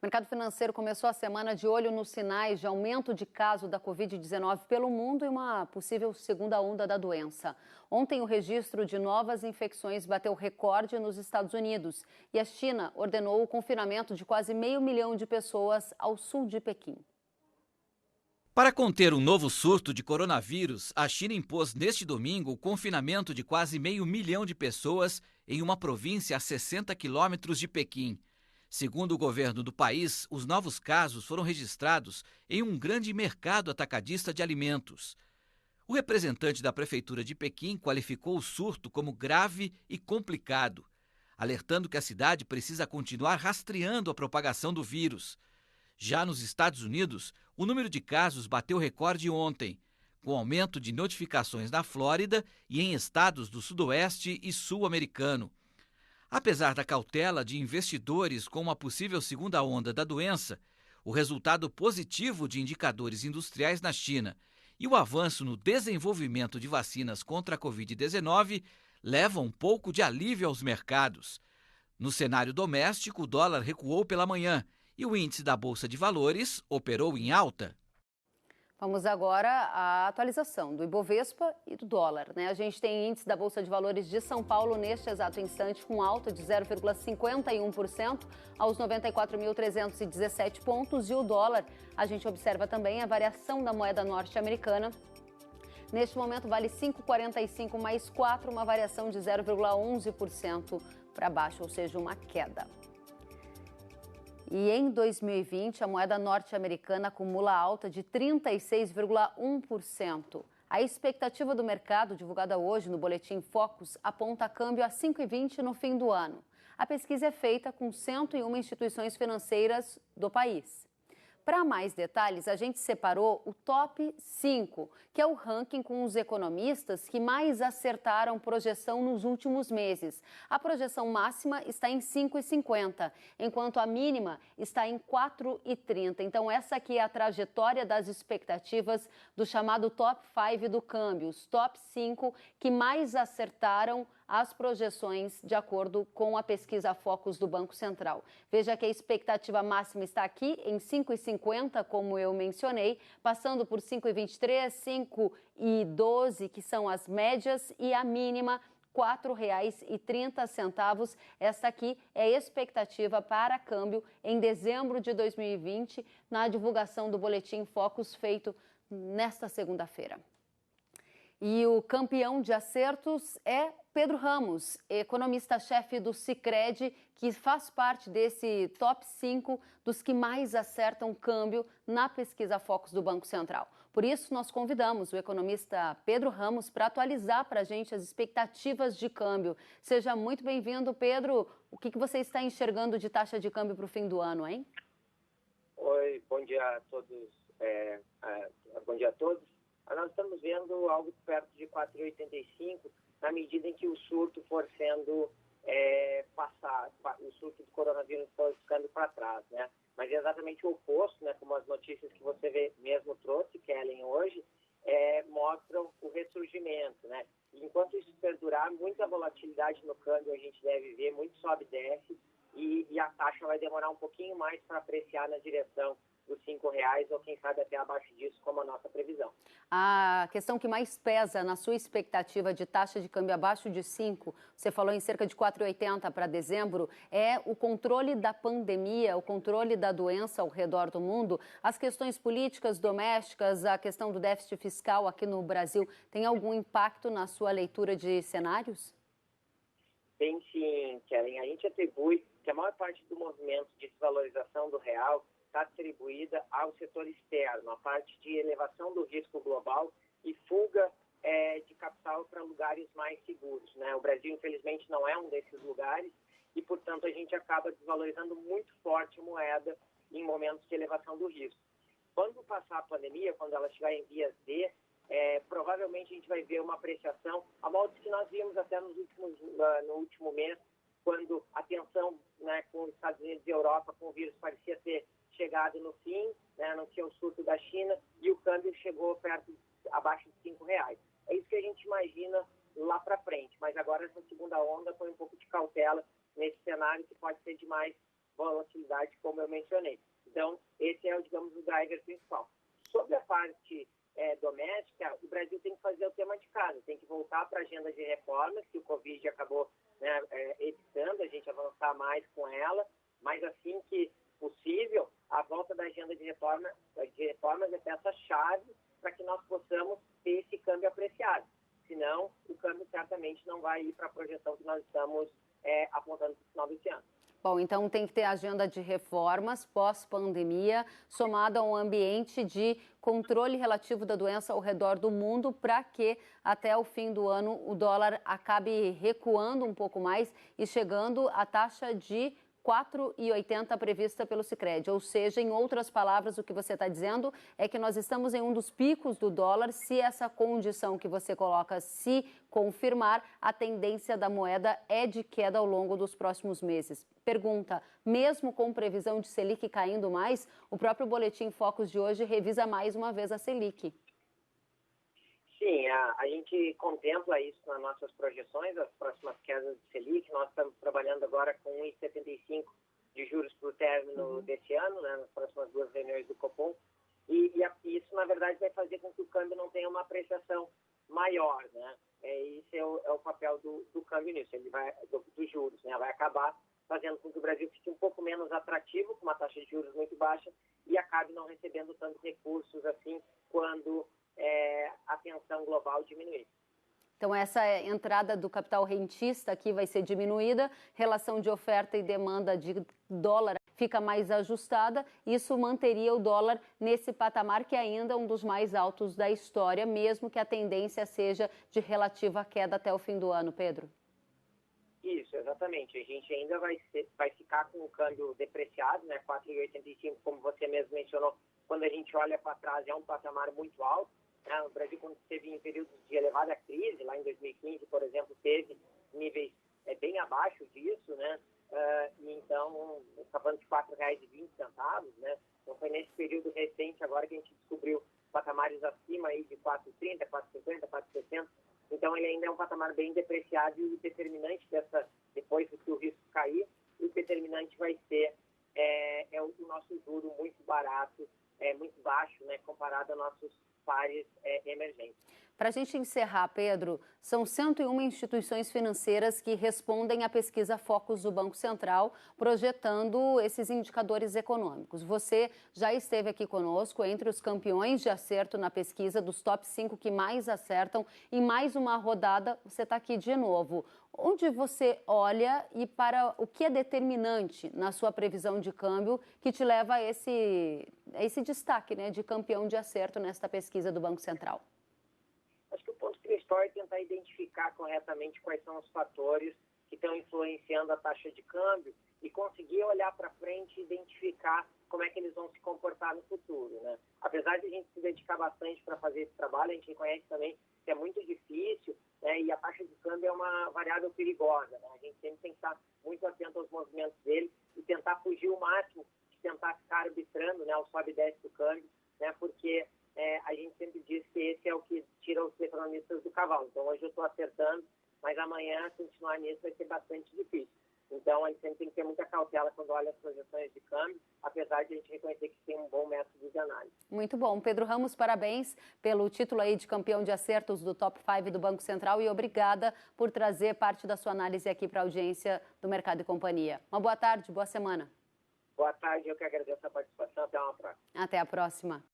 O mercado financeiro começou a semana de olho nos sinais de aumento de casos da Covid-19 pelo mundo e uma possível segunda onda da doença. Ontem, o registro de novas infecções bateu recorde nos Estados Unidos e a China ordenou o confinamento de quase 500 mil de pessoas ao sul de Pequim. Para conter um novo surto de coronavírus, a China impôs neste domingo o confinamento de quase 500 mil de pessoas em uma província a 60 quilômetros de Pequim. Segundo o governo do país, os novos casos foram registrados em um grande mercado atacadista de alimentos. O representante da prefeitura de Pequim qualificou o surto como grave e complicado, alertando que a cidade precisa continuar rastreando a propagação do vírus. Já nos Estados Unidos, o número de casos bateu recorde ontem, com aumento de notificações na Flórida e em estados do Sudoeste e Sul-americano. Apesar da cautela de investidores com uma possível segunda onda da doença, o resultado positivo de indicadores industriais na China e o avanço no desenvolvimento de vacinas contra a Covid-19 levam um pouco de alívio aos mercados. No cenário doméstico, o dólar recuou pela manhã e o índice da Bolsa de Valores operou em alta. Vamos agora à atualização do Ibovespa e do dólar, A gente tem índice da Bolsa de Valores de São Paulo neste exato instante com alta de 0,51% aos 94.317 pontos e o dólar, a gente observa também a variação da moeda norte-americana. Neste momento vale 5,45 mais 4, uma variação de 0,11% para baixo, ou seja, uma queda. E em 2020, a moeda norte-americana acumula alta de 36,1%. A expectativa do mercado, divulgada hoje no Boletim Focus, aponta câmbio a 5,20 no fim do ano. A pesquisa é feita com 101 instituições financeiras do país. Para mais detalhes, a gente separou o top 5, que é o ranking com os economistas que mais acertaram projeção nos últimos meses. A projeção máxima está em 5,50, enquanto a mínima está em 4,30. Então, essa aqui é a trajetória das expectativas do chamado top 5 do câmbio, os top 5 que mais acertaram as projeções de acordo com a pesquisa Focus do Banco Central. Veja que a expectativa máxima está aqui em 5,50, como eu mencionei, passando por 5,23, 5,12, que são as médias, e a mínima R$ 4,30. Essa aqui é a expectativa para câmbio em dezembro de 2020, na divulgação do Boletim Focus feito nesta segunda-feira. E o campeão de acertos é Pedro Ramos, economista-chefe do Sicredi, que faz parte desse top 5 dos que mais acertam câmbio na pesquisa Focus do Banco Central. Por isso, nós convidamos o economista Pedro Ramos para atualizar para a gente as expectativas de câmbio. Seja muito bem-vindo, Pedro. O que você está enxergando de taxa de câmbio para o fim do ano, hein? Oi, bom dia a todos. Bom dia a todos. Nós estamos vendo algo perto de 4,85 na medida em que o surto for sendo passado, o surto do coronavírus for ficando para trás, Mas é exatamente o oposto, como as notícias que você mesmo trouxe, Kellen, hoje, mostram o ressurgimento, E enquanto isso perdurar, muita volatilidade no câmbio a gente deve ver, muito sobe e desce, e a taxa vai demorar um pouquinho mais para apreciar na direção dos R$5, ou quem sabe até abaixo disso, como a nossa previsão. A questão que mais pesa na sua expectativa de taxa de câmbio abaixo de 5, você falou em cerca de 4,80 para dezembro, é o controle da pandemia, o controle da doença ao redor do mundo. As questões políticas, domésticas, a questão do déficit fiscal aqui no Brasil, tem algum impacto na sua leitura de cenários? Tem sim, Kellen. A gente atribui que a maior parte do movimento de desvalorização do real está atribuída ao setor externo, a parte de elevação do risco global e fuga de capital para lugares mais seguros, O Brasil, infelizmente, não é um desses lugares e, portanto, a gente acaba desvalorizando muito forte a moeda em momentos de elevação do risco. Quando passar a pandemia, quando ela estiver em vias D, provavelmente a gente vai ver uma apreciação, a molde que nós vimos até no último mês, quando a tensão com os Estados Unidos e Europa com o vírus parecia ter chegado no fim, não tinha o surto da China, e o câmbio chegou abaixo de R$5. É isso que a gente imagina lá para frente, mas agora essa segunda onda foi um pouco de cautela nesse cenário que pode ser de mais volatilidade, como eu mencionei. Então, esse é, digamos, o driver principal. Sobre a parte doméstica, o Brasil tem que fazer o tema de casa, tem que voltar para a agenda de reformas, que o Covid acabou evitando a gente avançar mais com ela, mas assim que possível, a volta da agenda de reformas é peça-chave para que nós possamos ter esse câmbio apreciado. Senão, o câmbio certamente não vai ir para a projeção que nós estamos apontando para o final desse ano. Bom, então tem que ter agenda de reformas pós-pandemia, somada a um ambiente de controle relativo da doença ao redor do mundo, para que até o fim do ano o dólar acabe recuando um pouco mais e chegando à taxa de 4,80 prevista pelo Sicredi. Ou seja, em outras palavras, o que você está dizendo é que nós estamos em um dos picos do dólar. Se essa condição que você coloca se confirmar, a tendência da moeda é de queda ao longo dos próximos meses. Pergunta, mesmo com previsão de Selic caindo mais, o próprio Boletim Focus de hoje revisa mais uma vez a Selic. Sim, a gente contempla isso nas nossas projeções, as próximas quedas de Selic. Nós estamos trabalhando agora com 1,75 de juros por término desse ano, né, nas próximas 2 reuniões do Copom. E isso, na verdade, vai fazer com que o câmbio não tenha uma apreciação maior, né? Esse é o papel do câmbio nisso, ele vai, dos juros, né? Vai acabar fazendo com que o Brasil fique um pouco menos atrativo, com uma taxa de juros muito baixa, e acabe não recebendo tantos recursos assim quando a tensão global diminuir. Então, essa entrada do capital rentista aqui vai ser diminuída, relação de oferta e demanda de dólar fica mais ajustada, isso manteria o dólar nesse patamar que ainda é um dos mais altos da história, mesmo que a tendência seja de relativa queda até o fim do ano, Pedro. Isso, exatamente. A gente ainda vai ficar com o câmbio depreciado, né, 4,85, como você mesmo mencionou, quando a gente olha para trás é um patamar muito alto. O Brasil, quando esteve em períodos de elevada crise, lá em 2015, por exemplo, teve níveis bem abaixo disso, né? Então, está falando de R$ 4,20, né? Então, foi nesse período recente agora que a gente descobriu patamares acima aí de 4,30, 4,50, 4,60. Então, ele ainda é um patamar bem depreciado e o determinante depois que o risco cair, o determinante vai ser o nosso juro muito barato, muito baixo, né, comparado a nossos pares emergentes. Para a gente encerrar, Pedro, são 101 instituições financeiras que respondem à pesquisa Focus do Banco Central, projetando esses indicadores econômicos. Você já esteve aqui conosco entre os campeões de acerto na pesquisa, dos top 5 que mais acertam. Em mais uma rodada, você está aqui de novo. Onde você olha e para o que é determinante na sua previsão de câmbio que te leva a esse destaque, né, de campeão de acerto nesta pesquisa do Banco Central? Acho que o ponto principal é tentar identificar corretamente quais são os fatores que estão influenciando a taxa de câmbio e conseguir olhar para frente e identificar como é que eles vão se comportar no futuro, né? Apesar de a gente se dedicar bastante para fazer esse trabalho, a gente reconhece também que é muito difícil, né? E a taxa de câmbio é uma variável perigosa, né? A gente sempre tem que estar muito atento aos movimentos dele e tentar fugir o máximo de tentar ficar arbitrando, né, o sobe e desce do câmbio, né? Porque a gente sempre diz que esse é o que tira os economistas do cavalo. Então, hoje eu estou acertando, mas amanhã, continuar nisso, vai ser bastante difícil. Então, a gente sempre tem que ter muita cautela quando olha as projeções de câmbio, apesar de a gente reconhecer que tem um bom método de análise. Muito bom. Pedro Ramos, parabéns pelo título aí de campeão de acertos do Top 5 do Banco Central e obrigada por trazer parte da sua análise aqui para a audiência do Mercado e Companhia. Uma boa tarde, boa semana. Boa tarde, eu que agradeço a participação. Até uma próxima. Até a próxima.